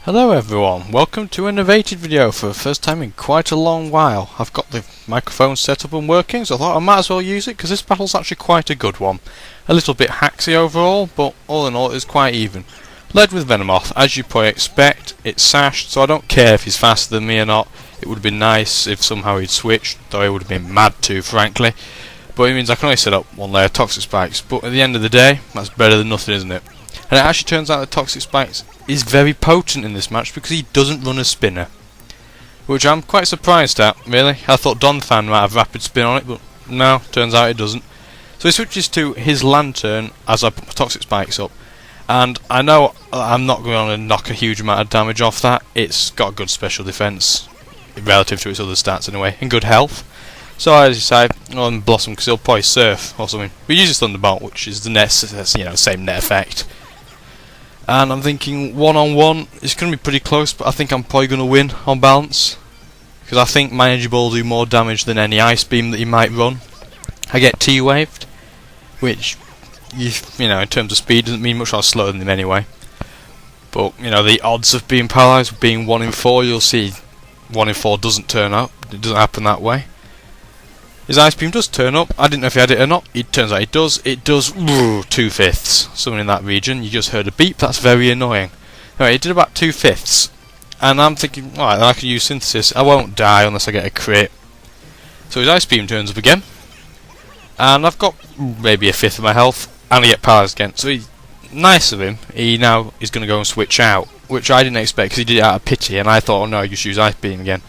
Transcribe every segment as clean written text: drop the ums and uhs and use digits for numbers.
Hello everyone, welcome to a NARRATED video for the first time in quite a long while. I've got the microphone set up and working, so I thought I might as well use it because this battle's actually quite a good one. A little bit haxy overall, but all in all it's quite even. Led with Venomoth, as you probably expect. It's sashed, so I don't care if he's faster than me or not. It would have been nice if somehow he'd switched, though I would have been mad to, frankly. But it means I can only set up one layer of Toxic Spikes, but at the end of the day, that's better than nothing, isn't it? And it actually turns out that Toxic Spikes is very potent in this match because he doesn't run a spinner, which I'm quite surprised at, really. I thought Donphan might have rapid spin on it, but no, turns out it doesn't. So he switches to his Lantern as I put my Toxic Spikes up, and I know I'm not going to knock a huge amount of damage off that. It's got good special defense relative to its other stats anyway, and good health. So I decide, oh, Blossom, because he'll probably Surf or something. We use his Thunderbolt, which is the same net effect. And I'm thinking one-on-one, it's going to be pretty close, but I think I'm probably going to win on balance. Because I think my Energy Ball will do more damage than any Ice Beam that he might run. I get T-Waved, which, in terms of speed doesn't mean much. I was slower than him anyway. But, the odds of being paralysed being 1 in 4, you'll see 1 in 4 doesn't turn up. It doesn't happen that way. His Ice Beam does turn up. I didn't know if he had it or not. It turns out it does. It does 2/5. Something in that region. You just heard a beep. That's very annoying. Anyway, it did about 2/5. And I'm thinking, alright, then I can use Synthesis. I won't die unless I get a crit. So his Ice Beam turns up again. And I've got maybe 1/5 of my health. And I get paralysed again. So nice of him. He now is going to go and switch out. Which I didn't expect because he did it out of pity. And I thought, oh no, I just use Ice Beam again.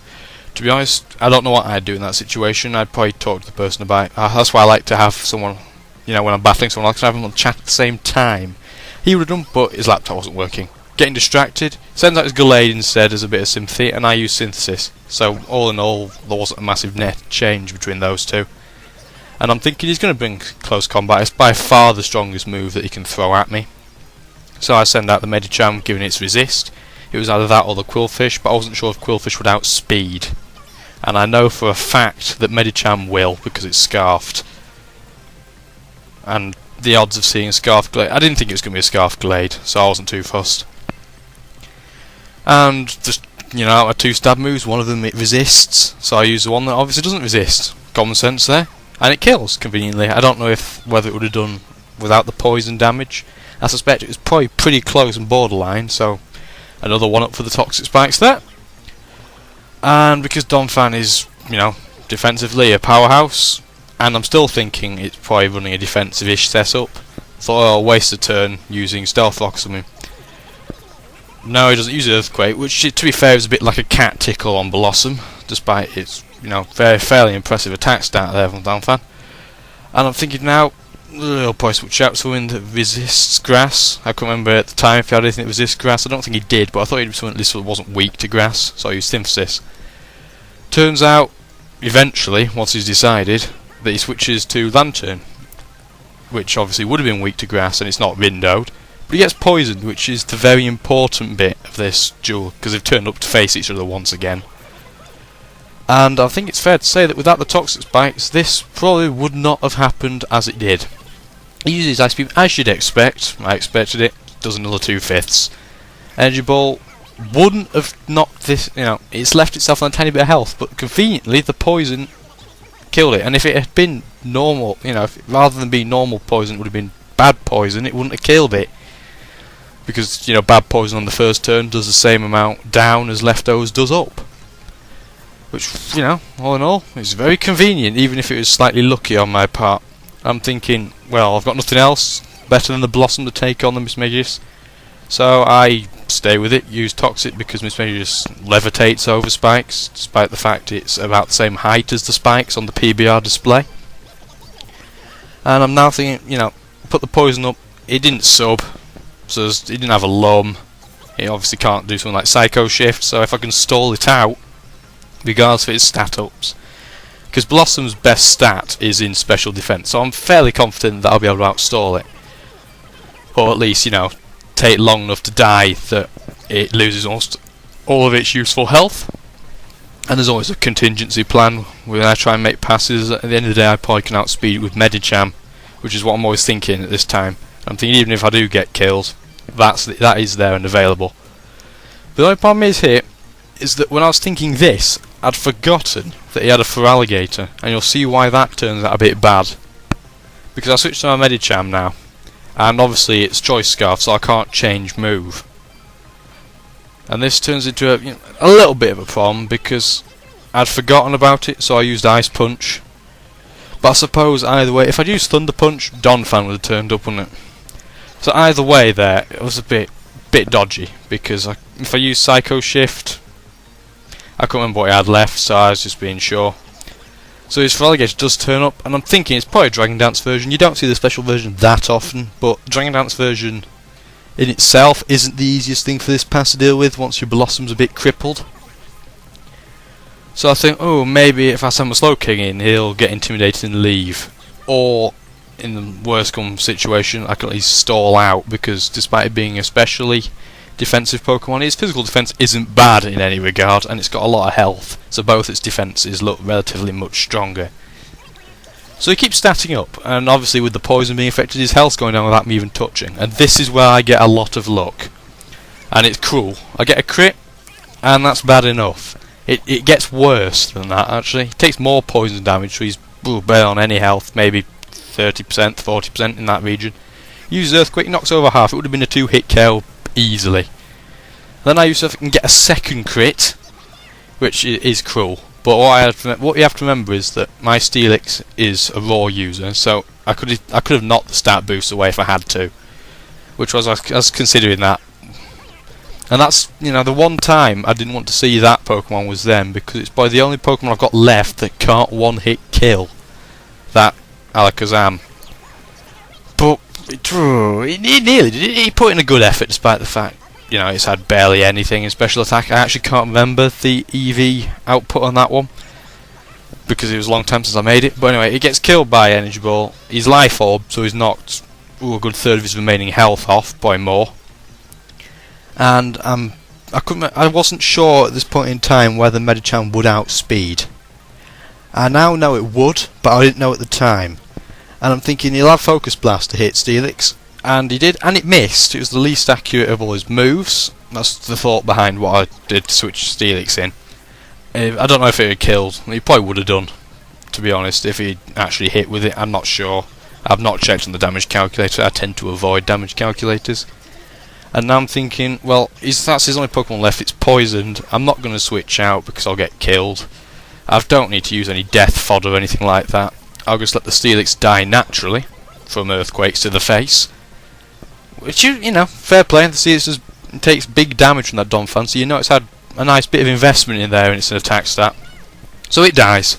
To be honest, I don't know what I'd do in that situation. I'd probably talk to the person about it. That's why I like to have someone, when I'm battling someone, I like to have them on chat at the same time. He would have done, but his laptop wasn't working. Getting distracted, sends out his Gallade instead as a bit of sympathy, and I use Synthesis. So all in all, there wasn't a massive net change between those two. And I'm thinking he's going to bring close combat. It's by far the strongest move that he can throw at me. So I send out the Medicham, giving its resist. It was either that or the Quillfish, but I wasn't sure if Quillfish would outspeed. And I know for a fact that Medicham will, because it's Scarfed. And the odds of seeing Scarfed Glade, I didn't think it was going to be a Scarfed Glade, so I wasn't too fussed. And just, out of 2 stab moves, one of them it resists, so I use the one that obviously doesn't resist. Common sense there. And it kills, conveniently. I don't know whether it would have done without the poison damage. I suspect it was probably pretty close and borderline, so another one up for the Toxic Spikes there. And because Donphan is, defensively a powerhouse, and I'm still thinking it's probably running a defensive-ish setup, thought I'll waste a turn using Stealth Rock or something. No, he doesn't use Earthquake, which, to be fair, is a bit like a cat tickle on Blossom, despite its, fairly impressive attack stat there from Donphan. And I'm thinking now, I'll probably switch out something that resists grass. I can't remember at the time if he had anything that resists grass. I don't think he did, but I thought he'd be something at least that wasn't weak to grass, so I used Synthesis. Turns out, eventually, once he's decided, that he switches to Lantern, which obviously would have been weak to grass, and it's not windowed, but he gets poisoned, which is the very important bit of this duel, because they've turned up to face each other once again. And I think it's fair to say that without the Toxic Spikes, this probably would not have happened as it did. He uses Ice Beam as you'd expect. I expected it. Does another 2/5. Energy Ball wouldn't have knocked this, it's left itself on a tiny bit of health, but conveniently the poison killed it. And if it had been normal, rather than being normal poison, it would have been bad poison, it wouldn't have killed it. Because, bad poison on the first turn does the same amount down as leftovers does up. Which, all in all, is very convenient, even if it was slightly lucky on my part. I'm thinking, well, I've got nothing else better than the Blossom to take on the Mismagius. So I stay with it, use Toxic because Mismagius levitates over spikes, despite the fact it's about the same height as the spikes on the PBR display. And I'm now thinking, put the poison up. It didn't sub, so it didn't have a lum. It obviously can't do something like Psycho Shift, so if I can stall it out, regardless of its stat ups, because Blossom's best stat is in special defense, so I'm fairly confident that I'll be able to outstall it, or at least take long enough to die that it loses almost all of its useful health. And there's always a contingency plan when I try and make passes. At the end of the day, I probably can outspeed it with Medicham, which is what I'm always thinking at this time. I'm thinking even if I do get killed, that is there and available. The only problem is here is that when I was thinking this, I'd forgotten that he had a Feraligatr, and you'll see why that turns out a bit bad. Because I switched to my Medicham now, and obviously it's Choice Scarf, so I can't change move. And this turns into a little bit of a problem because I'd forgotten about it, so I used Ice Punch. But I suppose either way, if I'd used Thunder Punch, Donphan would have turned up, wouldn't it? So either way there, it was a bit dodgy, because if I used Psycho Shift, I couldn't remember what he had left, so I was just being sure. So his Feraligatr does turn up, and I'm thinking it's probably a Dragon Dance version. You don't see the special version that often, but Dragon Dance version in itself isn't the easiest thing for this pass to deal with once your Blossom's a bit crippled. So I think, oh, maybe if I send my Slow King in, he'll get intimidated and leave. Or, in the worst come situation, I can at least stall out, because despite it being especially defensive Pokemon, its physical defense isn't bad in any regard, and it's got a lot of health, so both its defenses look relatively much stronger. So he keeps statting up, and obviously with the poison being affected, his health's going down without me even touching, and this is where I get a lot of luck. And it's cruel. I get a crit, and that's bad enough. It gets worse than that, actually. He takes more poison damage, so he's bare on any health, maybe 30%, 40% in that region. Uses Earthquake, knocks over half. It would have been a 2-hit KO easily. Then I use Earthquake and get a second crit, which is cruel. But what you have to remember is that my Steelix is a raw user, so I could have knocked the stat boost away if I had to, which I was considering that. And that's, the one time I didn't want to see that Pokemon was them, because it's probably the only Pokemon I've got left that can't one-hit kill that Alakazam. But he nearly did it. He put in a good effort despite the fact, it's had barely anything in special attack. I actually can't remember the EV output on that one, because it was a long time since I made it. But anyway, he gets killed by Energy Ball. He's Life Orb, so he's knocked a good third of his remaining health off, by more. And I wasn't sure at this point in time whether Medicham would outspeed. I now know it would, but I didn't know at the time. And I'm thinking he'll have Focus Blast to hit Steelix, and he did, and it missed. It was the least accurate of all his moves. That's the thought behind what I did to switch Steelix in. I don't know if it had killed. He probably would have done, to be honest, if he actually hit with it. I'm not sure. I've not checked on the damage calculator. I tend to avoid damage calculators. And now I'm thinking, well, that's his only Pokemon left. It's poisoned. I'm not going to switch out because I'll get killed. I don't need to use any death fodder or anything like that. I'll just let the Steelix die naturally from Earthquakes to the face. Which, fair play. The Steelix takes big damage from that Donphan, so it's had a nice bit of investment in there, and it's an attack stat. So it dies.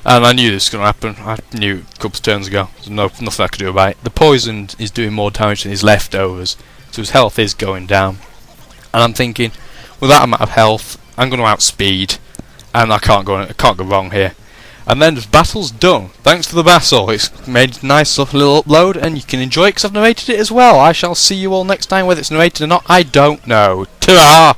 And I knew this was going to happen. I knew it a couple of turns ago. There's nothing I could do about it. The poison is doing more damage than his leftovers, so his health is going down. And I'm thinking, with that amount of health, I'm going to outspeed, and I can't go wrong here. And then the battle's done. Thanks to the battle, it's made a nice little upload, and you can enjoy it because I've narrated it as well. I shall see you all next time. Whether it's narrated or not, I don't know. Ta-ra!